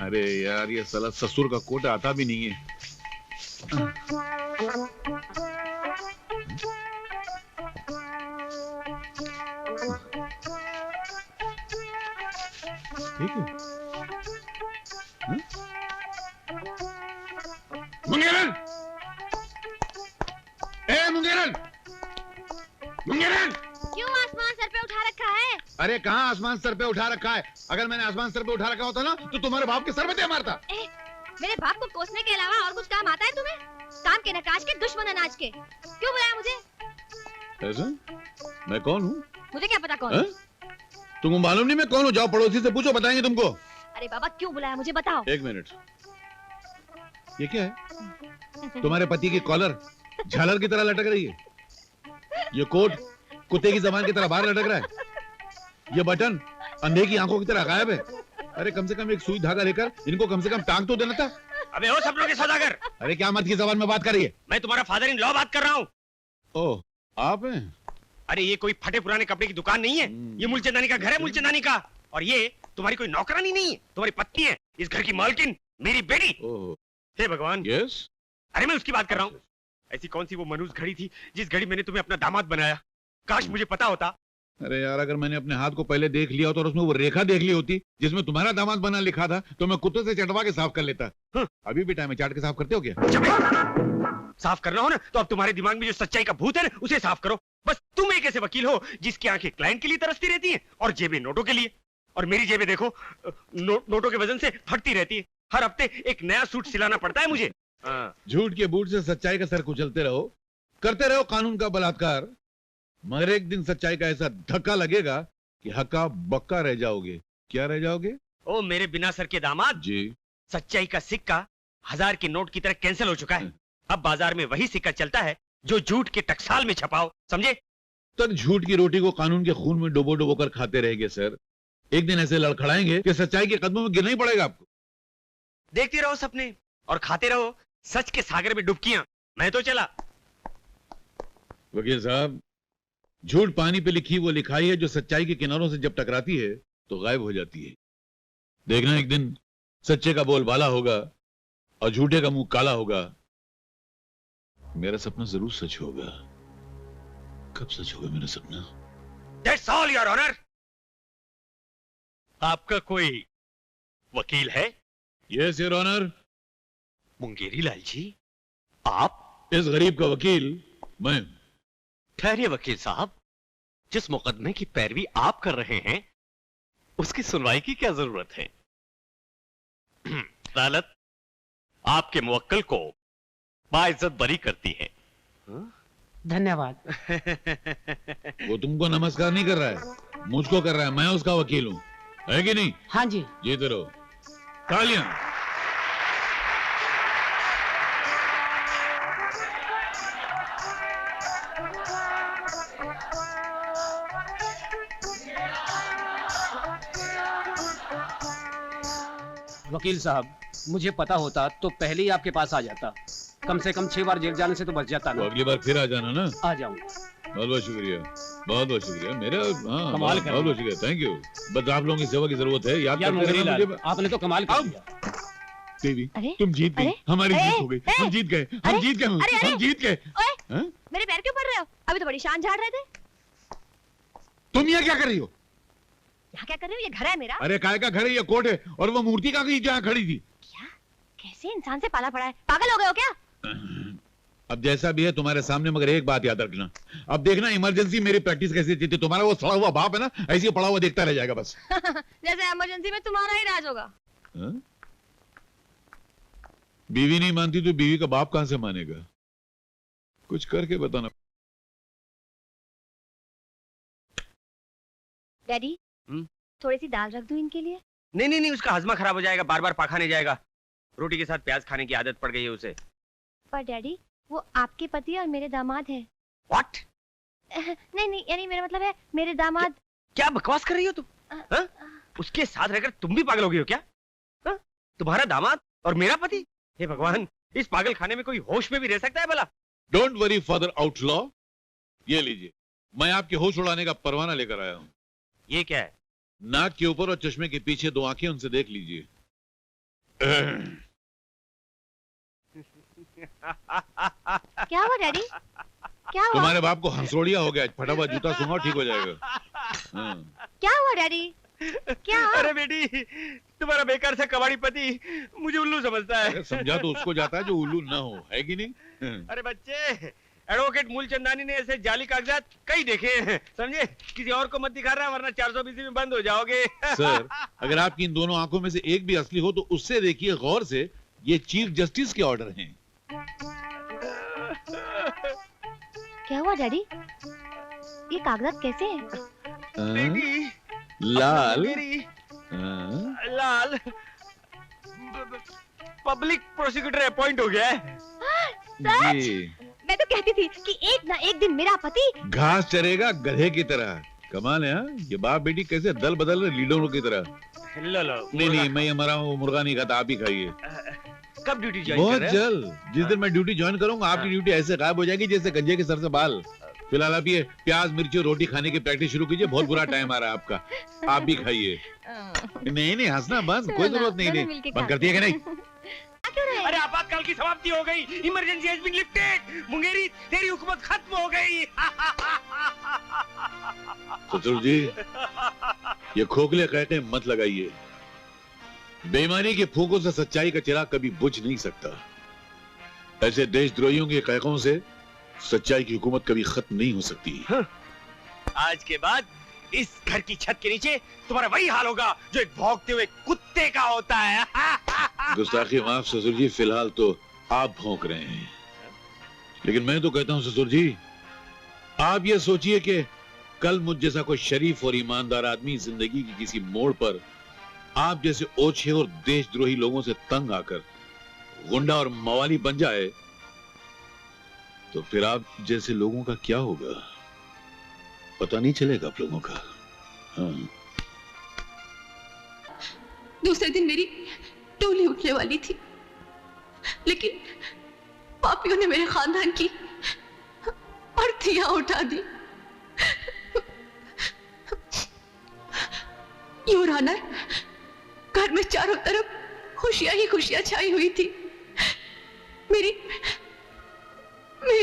अरे यार ये साला ससुर का कोट आता भी नहीं है। ठीक है। मुंगेरन! ए मुंगेरन! मुंगेरन! क्यों आसमान सर पे उठा रखा है? अरे कहाँ आसमान सर पे उठा रखा है? अगर मैंने आसमान सर पे उठा रखा होता ना तो तुम्हारे बाप के सर पे दे मारता। मेरे बाप को कोसने के अलावा और कुछ काम आता है तुम्हें? काम के नकाज के दुश्मन अनाज के। क्यों बुलाया मुझे? ऐसा? मैं कौन हूँ? मुझे क्या पता कौन? तुमको मालूम नहीं मैं कौन हूँ? जाओ पड़ोसी से पूछो, बताएंगे तुमको। अरे बाबा क्यों बुलाया मुझे, बताओ। एक मिनट, ये क्या है? तुम्हारे पति की कॉलर झालर की तरह लटक रही है। ये कोट कुत्ते की जबान की तरह बाहर लटक रहा है। ये बटन अंधे की आंखों की तरह गायब है। अरे कम से कम एक सुई धागा लेकर इनको कम से कम टांग तो देना था। अबे ओ सपनों के सौदागर! अरे क्या मर्द की जबान में बात कर रही है? मैं तुम्हारा फादर इन लॉ बात कर रहा हूँ। ओह, आप हैं? अरे ये कोई फटे पुराने कपड़े की दुकान नहीं है, ये मुलचंदानी का घर है, मुलचंदानी का। और ये तुम्हारी कोई नौकरानी नहीं है, तुम्हारी पत्नी है, इस घर की मालकिन, मेरी बेटी। ओह, हे भगवान। यस? अरे मैं उसकी बात कर रहा हूँ। ऐसी कौन सी वो मनहूस घड़ी थी जिस घड़ी मैंने तुम्हें अपना दामाद बनाया? काश मुझे पता होता। अरे यार अगर मैंने अपने हाथ को पहले देख लिया होता और उसमें वो रेखा देख ली होती जिसमें तुम्हारा दामाद बना लिखा था तो मैं कुत्ते से चटवा के साफ कर लेता। अभी भी टाइम है, चाट के साफ करते हो क्या? साफ करना हो ना तो अब तुम्हारे दिमाग में जो सच्चाई का भूत है ना उसे साफ करो। बस तुम एक ऐसे वकील हो जिसकी आंखें क्लाइंट के लिए तरसती रहती हैं और जेबें नोटों के लिए। और मेरी जेबें देखो नोटों के वजन से फटती रहती है। हर हफ्ते एक नया सूट सिलाना पड़ता है मुझे। झूठ के बूट से सच्चाई का सर कुचलते रहो, करते रहो कानून का बलात्कार, मगर एक दिन सच्चाई का ऐसा धक्का लगेगा कि हक्का बक्का रह जाओगे। क्या रह जाओगे? ओ मेरे बिना सर के दामाद जी, सच्चाई का सिक्का 1000 के नोट की तरह कैंसिल हो चुका है। अब बाजार में वही सिक्का चलता है जो झूठ के टकसाल में छपाओ, समझे? तक झूठ की रोटी को कानून के खून में डुबो डुबो कर खाते रहेंगे सर। एक दिन ऐसे लड़खड़ाएंगे कि सच्चाई के कदमों में गिरना ही पड़ेगा आपको। देखते रहो सपने और खाते रहो सच के सागर में डुबकियां। मैं तो चला। वकील साहब, झूठ पानी पे लिखी वो लिखाई है जो सच्चाई के किनारों से जब टकराती है तो गायब हो जाती है। देखना एक दिन सच्चे का बोल बाला होगा और झूठे का मुंह काला होगा। मेरा सपना जरूर सच होगा। कब सच होगा मेरा सपना? That's all, Your Honor. आपका कोई वकील है? Yes your honour. Mungeri Lal ji, आप? इस गरीब का वकील मैं। ठहरिए वकील साहब, जिस मुकदमे की पैरवी आप कर रहे हैं उसकी सुनवाई की क्या जरूरत है? अदालत आपके मुवक्किल को बाइज्जत बरी करती है। धन्यवाद। वो तुमको नमस्कार नहीं कर रहा है, मुझको कर रहा है। मैं उसका वकील हूँ, है कि नहीं? हाँ जी। जीते रहो। तालियां। वकील साहब, मुझे पता होता तो पहले ही आपके पास आ जाता। कम से कम 6 बार जेल जाने से तो बच जाता तो ना। अगली बार फिर आ जाना ना। आ जाऊंगा। बहुत बहुत शुक्रिया, बहुत बहुत शुक्रिया। मेरा हाँ, कमाल कर बहुत बहुत शुक्रिया, थैंक यू। बस आप लोगों की सेवा की जरूरत है। याद यार करते मुंगेरी रहना लाल, मुझे। आपने तो कमाल कर दिया। देवी, अरे? तुम जीत गई। अरे? हमारी अरे? जीत हो गई। हम जीत गए, हम अरे? जीत गए, अरे? हम जीत गए। ओए, हाँ? मेरे पैर क्यों पड़ रहे हो? अभी तो बड़ी शान झाड़ रहे थे। तुम यहाँ क्या कर रही हो? यहाँ क्या कर रहे हो? ये घर है मेरा। अरे काय का घर है, ये कोर्ट है। और वो मूर्ति कहाँ गई जहाँ खड़ी थी? क्या? कैसे इंसान से पाला पड़ा है? पागल हो गए हो क्या? अब जैसा भी है तुम्हारे सामने, मगर एक बात याद रखना। अब देखना इमरजेंसी मेरी प्रैक्टिस कैसी थी। तुम्हारा वो सड़ा हुआ बाप है ना, ऐसे ही पड़ा हुआ देखता रह जाएगा बस। जैसे इमरजेंसी में तुम्हारा ही राज होगा। हाँ? बीवी नहीं मानती तो बीवी का बाप कहां से मानेगा? कुछ करके बताना। डैडी, थोड़ी सी दाल रख दूं इनके लिए? नहीं नहीं नहीं, उसका हजमा खराब हो जाएगा, बार बार पाखाने जाएगा। रोटी के साथ प्याज खाने की आदत पड़ गई है उसे। पर डैडी, वो आपके पति और मेरे दामाद हैं। What? नहीं नहीं, यानी मेरा मतलब है मेरे दामाद। क्या बकवास कर रही हो तुम? हाँ? उसके साथ रहकर तुम भी पागल हो गई हो क्या? हाँ? तुम्हारा दामाद और मेरा पति? हे भगवान, इस पागल खाने में कोई होश में भी रह सकता है भला? डोंट वरी फादर आउटलॉ, ये लीजिए, मैं आपके होश उड़ाने का परवाना लेकर आया हूँ। ये क्या है? नाक के ऊपर और चश्मे के पीछे 2 आंखें, उनसे देख लीजिए। क्या हुआ डैडी? क्या हुआ? तुम्हारे बाप को हंसोड़िया हो गया, फटाफट जूता सूंघो ठीक हो जाएगा। हाँ। क्या हुआ डैडी? क्या? अरे बेटी, तुम्हारा बेकार से कबाड़ी पति मुझे उल्लू समझता है। अरे समझा तो उसको जाता है जो उल्लू ना हो, है कि नहीं? अरे बच्चे, एडवोकेट मूलचंदानी ने ऐसे जाली कागजात कई देखे हैं, समझे? किसी और को मत दिखा रहा, वरना 420 में बंद हो जाओगे। सर, अगर आपकी इन दोनों आंखों में से एक भी असली हो तो उससे देखिए गौर से, ये चीफ जस्टिस के ऑर्डर हैं। क्या हुआ डैडी? ये कागजात कैसे हैं? बेटी, लाल। मेरी हाँ? लाल पब्लिक प्रोसिक्यूटर अपॉइंट हो गया है। सच? जी। मैं तो कहती थी कि एक ना एक दिन मेरा पति घास चरेगा गधे की तरह। कमाल है, हाँ? ये बाप बेटी कैसे दल बदल रहे लीडरों की तरह। लो लो। नहीं नहीं, मैं ये मरा हूँ मुर्गा नहीं खाता, आप ही खाइए। कब ड्यूटी ज्वाइन कर बहुत रहे हैं? जल्द। जिस दिन मैं ड्यूटी ज्वाइन करूंगा आपकी ड्यूटी ऐसे गायब हो जाएगी जैसे गंजे के सर से बाल। फिलहाल आप ये प्याज मिर्ची और रोटी खाने की प्रैक्टिस शुरू कीजिए, बहुत बुरा टाइम आ रहा है आपका। आप भी खाइए। नहीं नहीं, हंसना बंद, कोई जरूरत नहीं। बंद करती है कि नहीं? क्यों रहे? अरे आपातकाल की समाप्ति हो गई, emergency has been lifted. Mungeri, तेरी हुकूमत खत्म हो गई। ससुर जी, ये खोखले कहते मत लगाइए। बेईमानी के फूंकों से सच्चाई का चिराग कभी बुझ नहीं सकता। ऐसे देशद्रोहियों के कहकों से सच्चाई की हुकूमत कभी खत्म नहीं हो सकती। आज के बाद इस घर की छत के नीचे तुम्हारा वही हाल होगा जो एक भौंकते हुए कुत्ते का होता है। गुस्ताखी माफ ससुर जी, फिलहाल तो आप भौंक रहे हैं, लेकिन मैं तो कहता हूं ससुर जी, आप ये सोचिए कि कल मुझ जैसा कोई शरीफ और ईमानदार आदमी जिंदगी की किसी मोड़ पर आप जैसे ओछे और देशद्रोही लोगों से तंग आकर गुंडा और मवाली बन जाए, तो फिर आप जैसे लोगों का क्या होगा पता नहीं चलेगा आप लोगों का। हाँ। दूसरे दिन मेरी टोली उठने वाली थी, लेकिन पापियों ने मेरे खानदान की अर्थियां उठा दी। योर ऑनर, घर में चारों तरफ खुशियां ही खुशियां छाई हुई थी। मेरी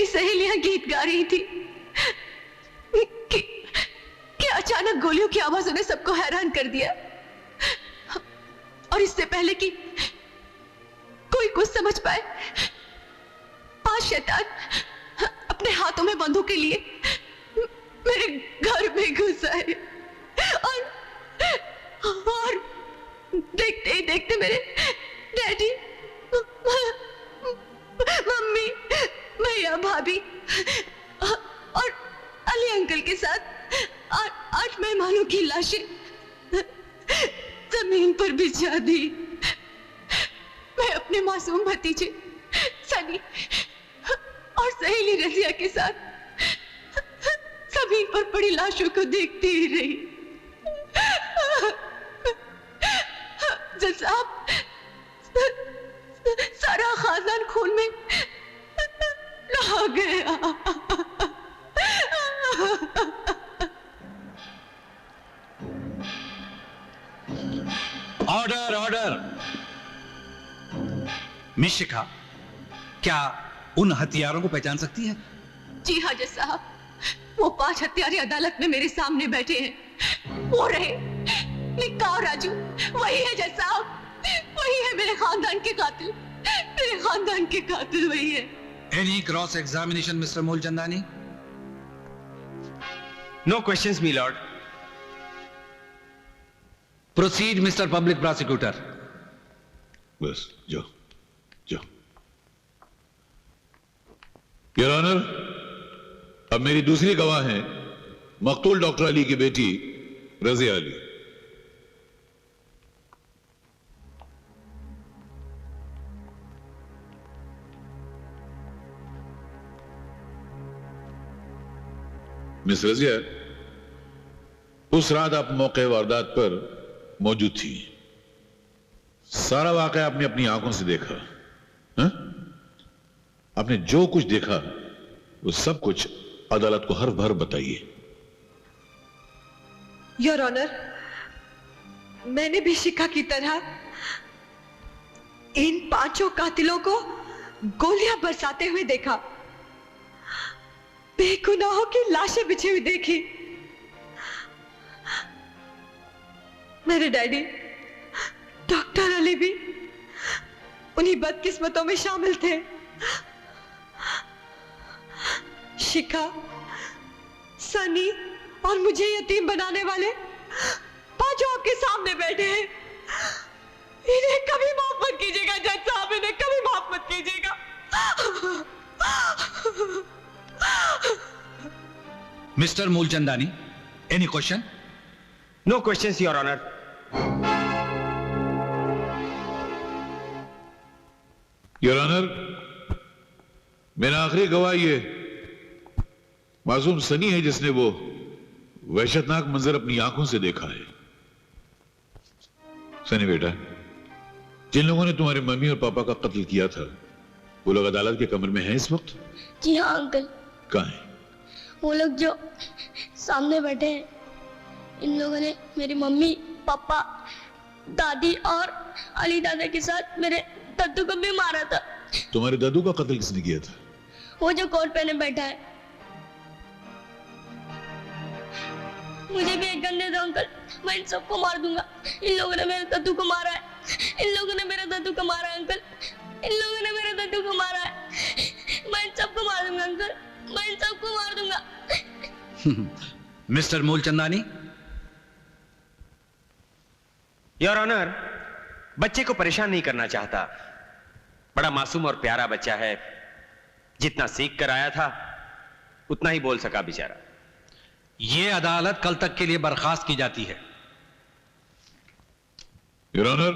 सहेलियां गीत गा रही थी कि अचानक गोलियों की आवाजों ने सबको हैरान कर दिया। और इससे पहले कि कोई कुछ समझ पाए, 5 शैतान अपने हाथों में बंदूकें लिए मेरे घर में घुस आए और देखते ही देखते मेरे डैडी, मम्मी, भैया, भाभी और अली अंकल के साथ 8 मेहमानों की लाशें जमीन पर बिछा दी। मैं अपने मासूम भतीजे सनी और सहेली रजिया के साथ जमीन पर पड़ी लाशों को देखती ही रही। जज साहब, सारा खानदान खून में नहा गया। Order order. मिस शिखा, क्या उन हथियारों को पहचान सकती है? जी हाँ जज साहब, वो 5 हत्यारे अदालत में मेरे सामने बैठे हैं। वो रहे निक्का और राजू, वही है जज साहब, वही है मेरे खानदान के कातिल। मेरे खानदान के कातिल वही है। Any cross examination mister Mulchandani? No questions me lord. Proceed mister public prosecutor. बस जाओ जाओ। योर ऑनर, अब मेरी दूसरी गवाह है मकतूल डॉक्टर अली की बेटी रजिया अली। मिस रजिया, उस रात आप मौके वारदात पर मौजूद थी। सारा वाकया आपने अपनी आंखों से देखा। हा? आपने जो कुछ देखा वो सब कुछ अदालत को हर भर बताइए। योर ऑनर, मैंने भी शिखा की तरह इन 5 कातिलों को गोलियां बरसाते हुए देखा, बेगुनाहों की लाशें बिछी हुई देखी। मेरे डैडी डॉक्टर अली भी उन्हीं बदकिस्मतों में शामिल थे। शिखा, सनी और मुझे यतीम बनाने वाले 5 आपके सामने बैठे हैं। इन्हें कभी माफ मत कीजिएगा जज साहब, इन्हें कभी माफ मत कीजिएगा। Mister Moolchandani, any question? No questions your honour. Your honour, मेरा आखिरी गवाह ये मासूम सनी है जिसने वो वहशतनाक मंजर अपनी आंखों से देखा है। सनी बेटा, जिन लोगों ने तुम्हारे मम्मी और पापा का कत्ल किया था वो लोग अदालत के कमरे में हैं इस वक्त? जी हाँ अंकल। कहाँ हैं? वो लोग जो सामने बैठे हैं, इन लोगों ने मेरी मम्मी, पापा, दादी और अली दादा के साथ मेरे दद्दू को भी मारा था। तुम्हारे दादू का कत्ल किसने किया था? वो जो कोट पहने बैठा है। मुझे भी एक गन दे दो अंकल, मैं इन सबको मार दूंगा। इन लोगों ने मेरे दद्दू को मारा है, इन लोगों ने मेरे दद्दू को मारा है अंकल, इन लोगों ने मेरे दद्दू को मारा है। मैं इन सबको मार दूंगा अंकल, मैं इन सबको मार दूंगा। मिस्टर मूलचंदानी। योर ऑनर, बच्चे को परेशान नहीं करना चाहता। बड़ा मासूम और प्यारा बच्चा है। जितना सीख कर आया था उतना ही बोल सका बेचारा। ये अदालत कल तक के लिए बर्खास्त की जाती है। योर ऑनर,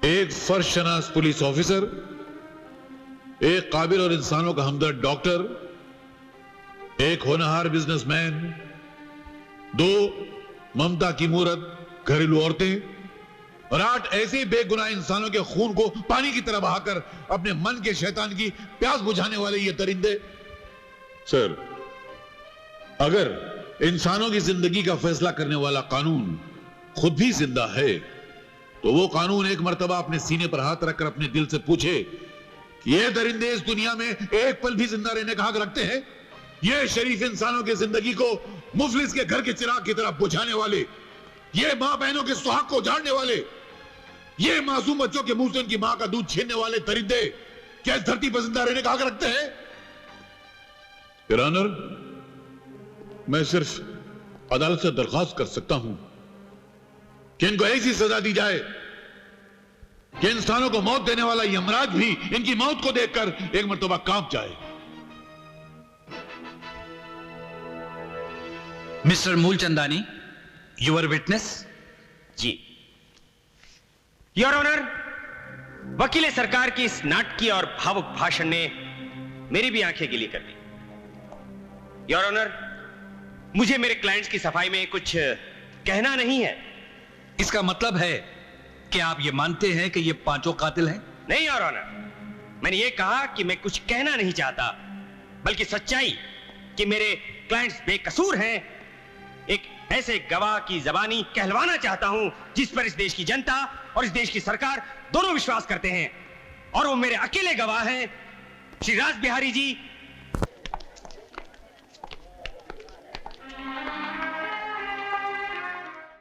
एक फर्शनास पुलिस ऑफिसर, एक काबिल और इंसानों का हमदर्द डॉक्टर, एक होनहार बिजनेसमैन, 2 ममता की मूरत घरेलू औरतें और 8 ऐसे बेगुनाह इंसानों के खून को पानी की तरह बहाकर अपने मन के शैतान की प्यास बुझाने वाले ये दरिंदे। सर, अगर इंसानों की जिंदगी का फैसला करने वाला कानून खुद भी जिंदा है तो वो कानून एक मर्तबा अपने सीने पर हाथ रखकर अपने दिल से पूछे कि ये दरिंदे इस दुनिया में एक पल भी जिंदा रहने का हक रखते हैं? ये शरीफ इंसानों की जिंदगी को मुफलिस के घर के चिराग की तरह बुझाने वाले, ये मां बहनों के सुहाग को उजाड़ने वाले, ये मासूम बच्चों के मुंह से उनकी मां का दूध छीनने वाले दरिंदे क्या इस धरती पर जिंदा रहने का हक रखते हैं? योर ऑनर, मैं सिर्फ अदालत से दरख्वास्त कर सकता हूं कि इनको ऐसी सजा दी जाए कि इंसानों को मौत देने वाला यमराज भी इनकी मौत को देखकर एक मर्तबा कांप जाए। Mister Moolchandani, your witness. जी योर ऑनर, वकील सरकार की इस नाटकीय और भावुक भाषण ने मेरी भी आंखें गीली कर दी। योर ऑनर, मुझे मेरे क्लाइंट्स की सफाई में कुछ कहना नहीं है। इसका मतलब है कि आप ये मानते हैं कि ये 5 कातिल हैं? नहीं योर ऑनर, मैंने ये कहा कि मैं कुछ कहना नहीं चाहता, बल्कि सच्चाई कि मेरे क्लाइंट्स बेकसूर हैं एक ऐसे गवाह की जबानी कहलवाना चाहता हूं जिस पर इस देश की जनता और इस देश की सरकार दोनों विश्वास करते हैं, और वो मेरे अकेले गवाह हैं, श्री राज बिहारी जी